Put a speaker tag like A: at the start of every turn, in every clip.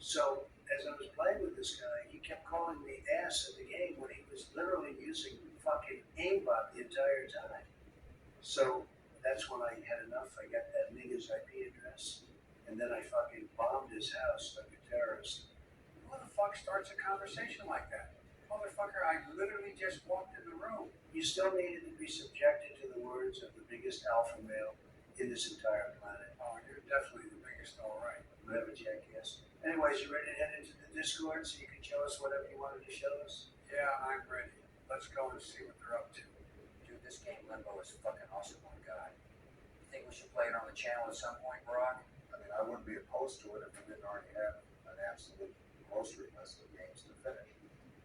A: So as I was playing with this guy, he kept calling me ass in the game when he was literally using fucking aimbot the entire time. So that's when I had enough. I got that nigga's IP address, and then I fucking bombed his house like a terrorist.
B: Who the fuck starts a conversation like that? Motherfucker, I literally just walked in the room.
A: You still needed to be subjected to the words of the biggest alpha male in this entire planet.
B: Oh, you're definitely the biggest, all right.
A: Whatever, jackass. Anyways, you ready to head into the Discord so you can show us whatever you wanted to show us?
B: Yeah, I'm ready. Let's go and see what they're up to.
C: Dude, this game Limbo is fucking awesome, my guy. You think we should play it on the channel at some point, Brock?
D: I mean, I wouldn't be opposed to it if we didn't already have an absolute grocery list of games to finish.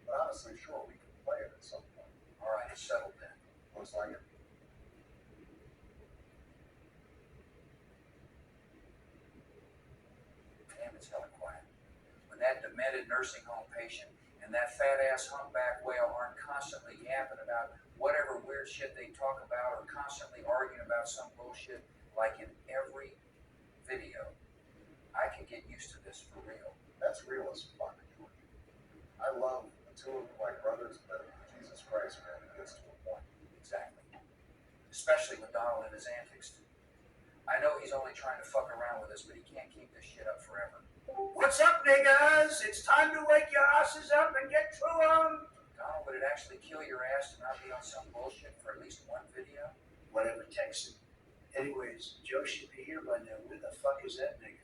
D: But honestly, sure, we can play it at some point.
C: All right, it's settled then.
D: Looks like it.
C: Damn, it's hella quiet. When that demented nursing home patient and that fat-ass humpback whale aren't constantly yapping about whatever weird shit they talk about or constantly arguing about some bullshit like in every video, I can get used to this for real.
D: That's real as fuck, George. I love the two of them like brothers, but Jesus Christ, man, it gets to a point.
C: Exactly. Especially with Donald and his antics. I know he's only trying to fuck around with us, but he can't keep this shit up forever.
A: What's up, niggas? It's time to wake your asses up and get to 'em.
C: Donald, would it actually kill your ass to not be on some bullshit for at least one video?
A: Whatever, text him. Anyways, Joe should be here by now. Where the fuck is that nigga?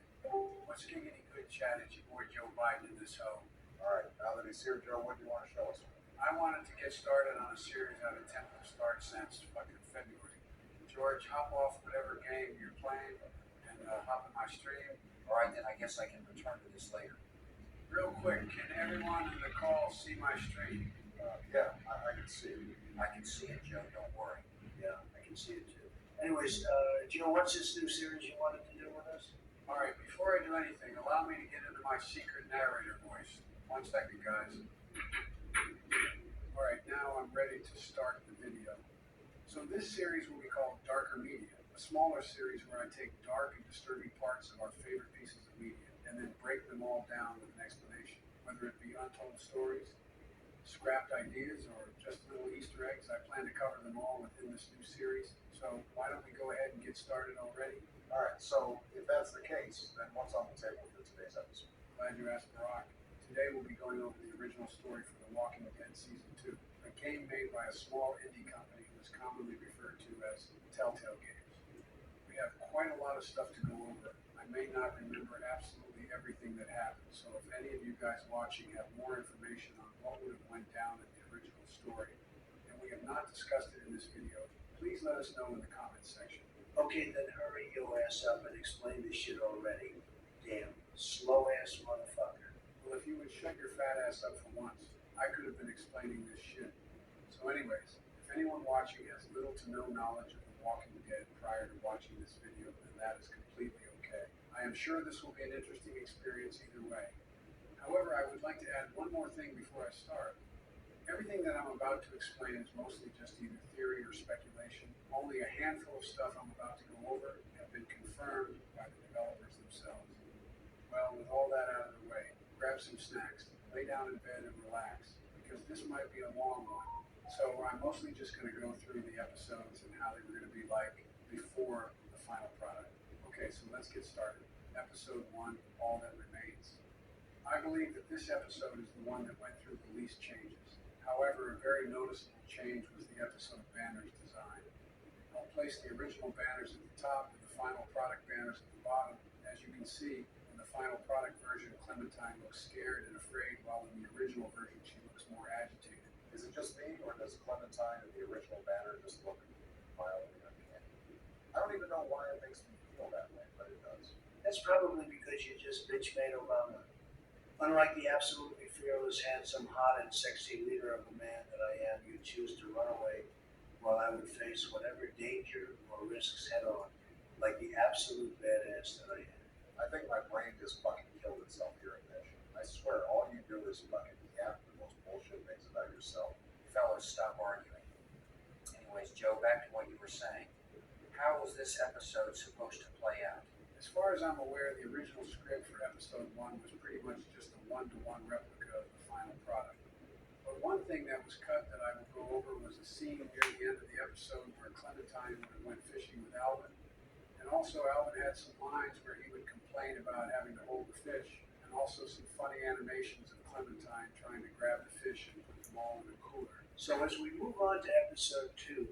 B: What's giggity good chat at your boy Joe Biden in this hoe?
D: All right, now that he's here, Joe, what do you want to show us?
B: I wanted to get started on a series I've attempted to start since fucking February. George, hop off whatever game you're playing and hop in my stream.
C: All right, then I guess I can return to this later.
B: Real quick, can everyone in the call see my stream?
D: Yeah, I can see it.
C: I can see it, Joe, don't worry.
A: Yeah, I can see it too. Anyways, Joe, what's this new series you wanted to do with us?
B: All right, before I do anything, allow me to get into my secret narrator voice. 1 second, guys. All right, now I'm ready to start the video. So this series will be called Darker Media, a smaller series where I take dark and disturbing parts of our favorite pieces of media and then break them all down with an explanation, whether it be untold stories, scrapped ideas, or just little Easter eggs. I plan to cover them all within this new series. So why don't we go ahead and get started already?
D: All right, so if that's the case, then what's on the table for today's episode?
B: Glad you asked, Barack. Today we'll be going over the original story for The Walking Dead Season 2, a game made by a small indie company who is commonly referred to as Telltale Games. We have quite a lot of stuff to go over. I may not remember absolutely everything that happened, so if any of you guys watching have more information on what would have went down in the original story, and we have not discussed it in this video, please let us know in the comments section.
A: Okay, then hurry your ass up and explain this shit already. Damn, slow ass motherfucker.
B: Well, if you would shut your fat ass up for once, I could have been explaining this shit. So anyways, if anyone watching has little to no knowledge of The Walking Dead prior to watching this video, then that is completely okay. I am sure this will be an interesting experience either way. However, I would like to add one more thing before I start. Everything that I'm about to explain is mostly just either theory or speculation. Only a handful of stuff I'm about to go over have been confirmed by the developers themselves. Well, with all that out of the way, grab some snacks, lay down in bed and relax, because this might be a long one. So I'm mostly just going to go through the episodes and how they were going to be like before the final product. Okay, so let's get started. Episode 1, All That Remains. I believe that this episode is the one that went through the least changes. However, a very noticeable change was the episode banner's design. I'll place the original banners at the top and the final product banners at the bottom. As you can see, in the final product version, Clementine looks scared and afraid, while in the original version, she looks more agitated.
D: Is it just me, or does Clementine in the original banner just look mildly uncanny? I don't even know why it makes me feel that way, but it does.
A: That's probably because you just bitch made Obama. Unlike the absolutely fearless, handsome, hot, and sexy leader of the man that I am, you choose to run away while I would face whatever danger or risks head on, like the absolute badass that I am.
D: I think my brain just fucking killed itself here in this. I swear, all you do is fucking yap the most bullshit things about yourself.
C: Fellas, stop arguing. Anyways, Joe, back to what you were saying. How was this episode supposed to play out?
B: The As far as I'm aware, the original script for episode 1 was pretty much just a one-to-one replica of the final product. But one thing that was cut that I will go over was a scene near the end of the episode where Clementine went fishing with Alvin. And also Alvin had some lines where he would complain about having to hold the fish, and also some funny animations of Clementine trying to grab the fish and put them all in a cooler.
A: So as we move on to episode 2,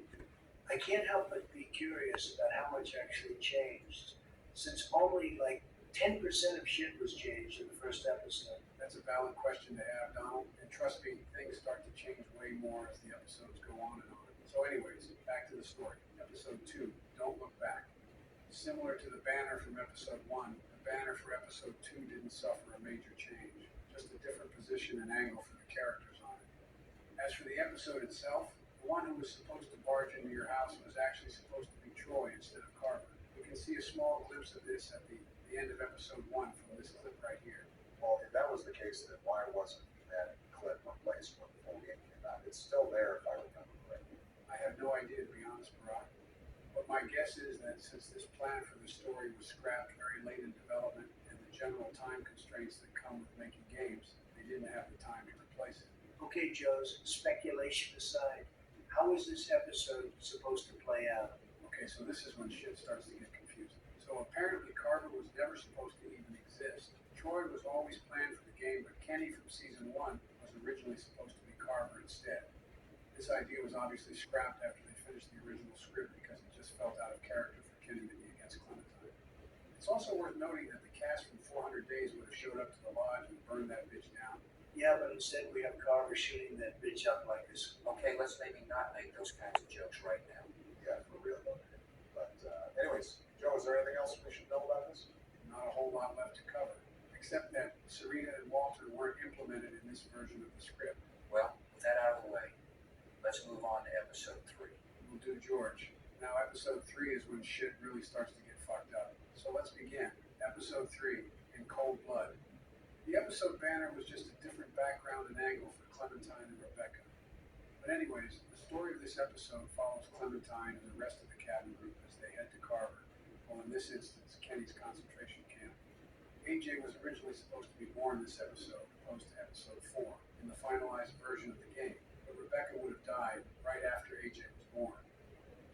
A: I can't help but be curious about how much actually changed, since only like 10% of shit was changed in the first episode.
B: That's a valid question to have, Donald, and trust me, things start to change way more as the episodes go on and on. So anyways, back to the story. Episode 2, Don't Look Back. Similar to the banner from episode 1, the banner for episode 2 didn't suffer a major change, just a different position and angle for the characters on it. As for the episode itself, the one who was supposed to barge into your house was actually supposed to be Troy instead of Carver. You can see a small glimpse of this at the end of episode 1 from this clip right here.
D: Well, if that was the case, then why wasn't that clip replaced when the full game came out? It's still there if I remember correctly.
B: I have no idea, to be honest, Barack. But my guess is that since this plan for the story was scrapped very late in development and the general time constraints that come with making games, they didn't have the time to replace it.
A: Okay, Joe's, speculation aside, how is this episode supposed to play out?
B: Okay, so this is when shit starts to get confusing. So apparently Carver was never supposed to even exist. Troy was always planned for the game, but Kenny from season 1 was originally supposed to be Carver instead. This idea was obviously scrapped after they finished the original script because it just felt out of character for Kenny to be against Clementine. It's also worth noting that the cast from 400 Days would have showed up to the lodge and burned that bitch down.
A: Yeah, but instead we have Carver shooting that bitch up like this.
C: Okay, let's maybe not make those kinds of jokes right now.
D: Yeah, for real. But anyways, Joe, is there anything else we should know about this?
B: Not a whole lot left to cover, except that Serena and Walter weren't implemented in this version of the script.
C: Well, with that out of the way, let's move on to episode 3.
B: We'll do George. Now episode 3 is when shit really starts to get fucked up. So let's begin. Episode 3, In Cold Blood. The episode banner was just a different background and angle for Clementine and Rebecca. But anyways, the story of this episode follows Clementine and the rest of the cabin group as they head to Carver, well in this instance, Kenny's concentration camp. AJ was originally supposed to be born this episode, opposed to episode 4, in the finalized version of the game, but Rebecca would have died right after AJ was born.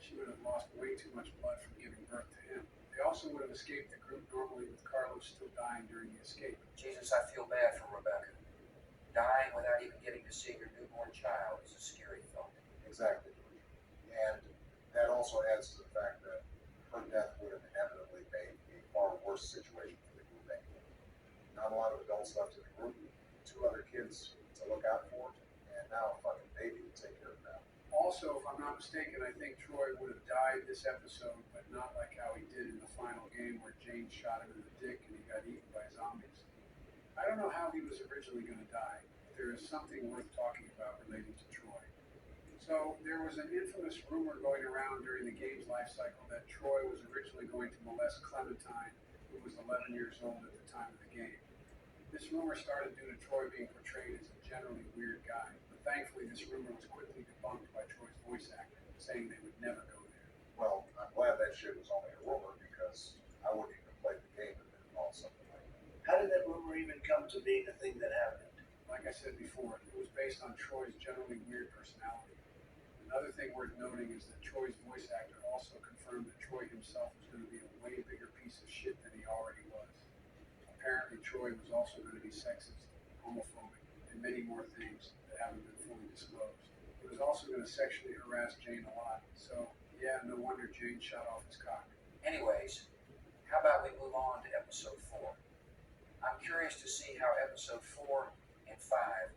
B: She would have lost way too much blood from giving birth to him. They also would have escaped the group normally with Carlos still dying during the escape.
C: Jesus, I feel bad for Rebecca. Dying without even getting to see your newborn child is a scary thought.
D: Exactly. And that also adds to the fact that her death would have inevitably made a far worse situation for the group anyway. Not a lot of adults left in the group, 2 other kids to look out for, and now a fucking baby to take care of now.
B: Also, if I'm not mistaken, I think Troy would have died this episode, but not like how he did in the final game where Jane shot him in the dick and he got eaten by zombies. I don't know how he was originally going to die, but there is something worth talking about relating to Troy. So, there was an infamous rumor going around during the game's life cycle that Troy was originally going to molest Clementine, who was 11 years old at the time of the game. This rumor started due to Troy being portrayed as a generally weird guy, but thankfully this rumor was quickly debunked by Troy's voice actor, saying they would never go there.
D: Well, I'm glad that shit was only a rumor because I wouldn't even play the game if it involved something like that.
A: How did that rumor even come to being a thing that happened?
B: Like I said before, it was based on Troy's generally weird personality. Another thing worth noting is that Troy's voice actor also confirmed that Troy himself was going to be a way bigger piece of shit than he already was. Apparently, Troy was also going to be sexist, homophobic, and many more things that haven't been fully disclosed. He was also going to sexually harass Jane a lot, so yeah, no wonder Jane shot off his cock.
C: Anyways, how about we move on to episode 4? I'm curious to see how episode 4 and 5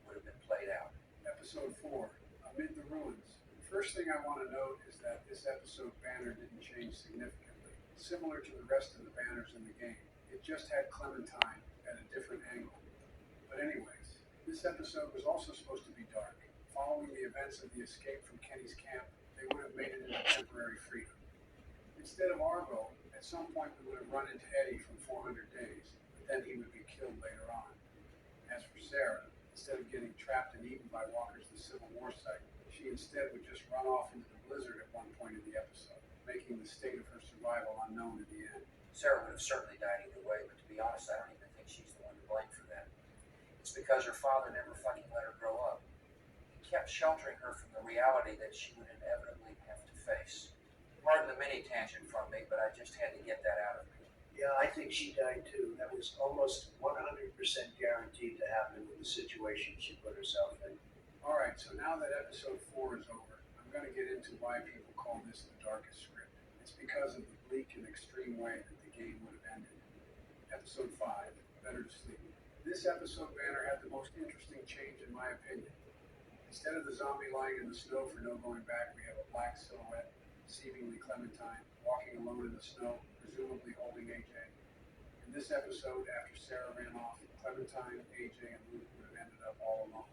C: would have been played out.
B: Episode 4, Amid the Ruins. The first thing I want to note is that this episode banner didn't change significantly, similar to the rest of the banners in the game. It just had Clementine at a different angle. But anyways, this episode was also supposed to be dark. Following the events of the escape from Kenny's camp, they would have made it into temporary freedom. Instead of Arvo, at some point we would have run into Eddie from 400 Days, but then he would be killed later on. As for Sarah, instead of getting trapped and eaten by walkers the Civil War site, she instead would just run off into the blizzard at one point in the episode, making the state of her survival unknown in the end.
C: Sarah would have certainly died either way, but to be honest, I don't even think she's the one to blame for that. It's because her father never fucking let her grow up. He kept sheltering her from the reality that she would inevitably have to face. Pardon the mini tangent from me, but I just had to get that out of me.
A: Yeah, I think she died too. That was almost 100% guaranteed to happen with the situation she put herself in.
B: Alright, so now that episode 4 is over, I'm going to get into why people call this the darkest script. It's because of the bleak and extreme way that the game would have ended. Episode 5, Better to Sleep. This episode banner had the most interesting change in my opinion. Instead of the zombie lying in the snow for no going back, we have a black silhouette, seemingly Clementine, walking alone in the snow, presumably holding AJ. In this episode, after Sarah ran off, Clementine, AJ, and Luke would have ended up all alone.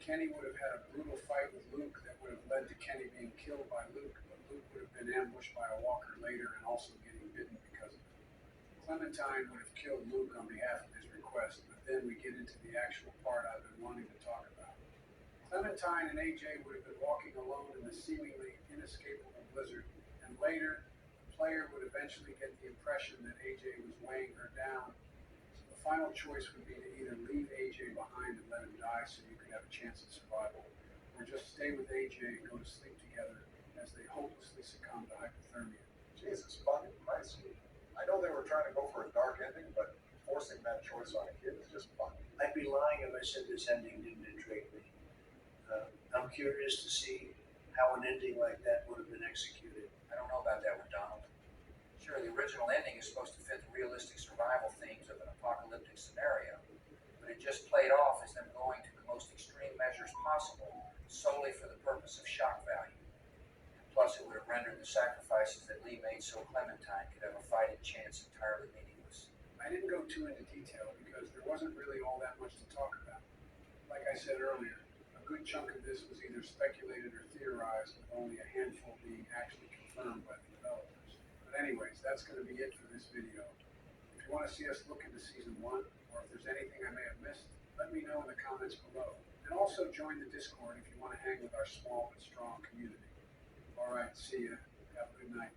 B: Kenny would have had a brutal fight with Luke that would have led to Kenny being killed by Luke, but Luke would have been ambushed by a walker later and also getting bitten because of it. Clementine would have killed Luke on behalf of his request, but then we get into the actual part I've been wanting to talk about. Clementine and AJ would have been walking alone in the seemingly inescapable blizzard, and later, the player would eventually get the impression that AJ was weighing her down. So the final choice would be to either leave AJ behind and let him die so you could have a chance at survival, or just stay with AJ and go to sleep together as they hopelessly succumb to hypothermia.
D: Jesus fucking Christ. I know they were trying to go for a dark ending, but forcing that choice on a kid is just fucking.
A: I'd be lying if I said this ending didn't intrigue me. I'm curious to see how an ending like that would have been executed.
C: I don't know about that one, Donald. Sure, the original ending is supposed to fit the realistic survival themes of an apocalyptic scenario, but it just played off as them going to the most extreme measures possible solely for the purpose of shock value. Plus, it would have rendered the sacrifices that Lee made so Clementine could have a fighting chance entirely meaningless.
B: I didn't go too into detail because there wasn't really all that much to talk about. Like I said earlier, a good chunk of this was either speculated or theorized, with only a handful being actually confirmed by the developers. But anyways, that's going to be it for this video. If you want to see us look into Season 1, or if there's anything I may have missed, let me know in the comments below. And also join the Discord if you want to hang with our small but strong community. Alright, see ya. Have a good night.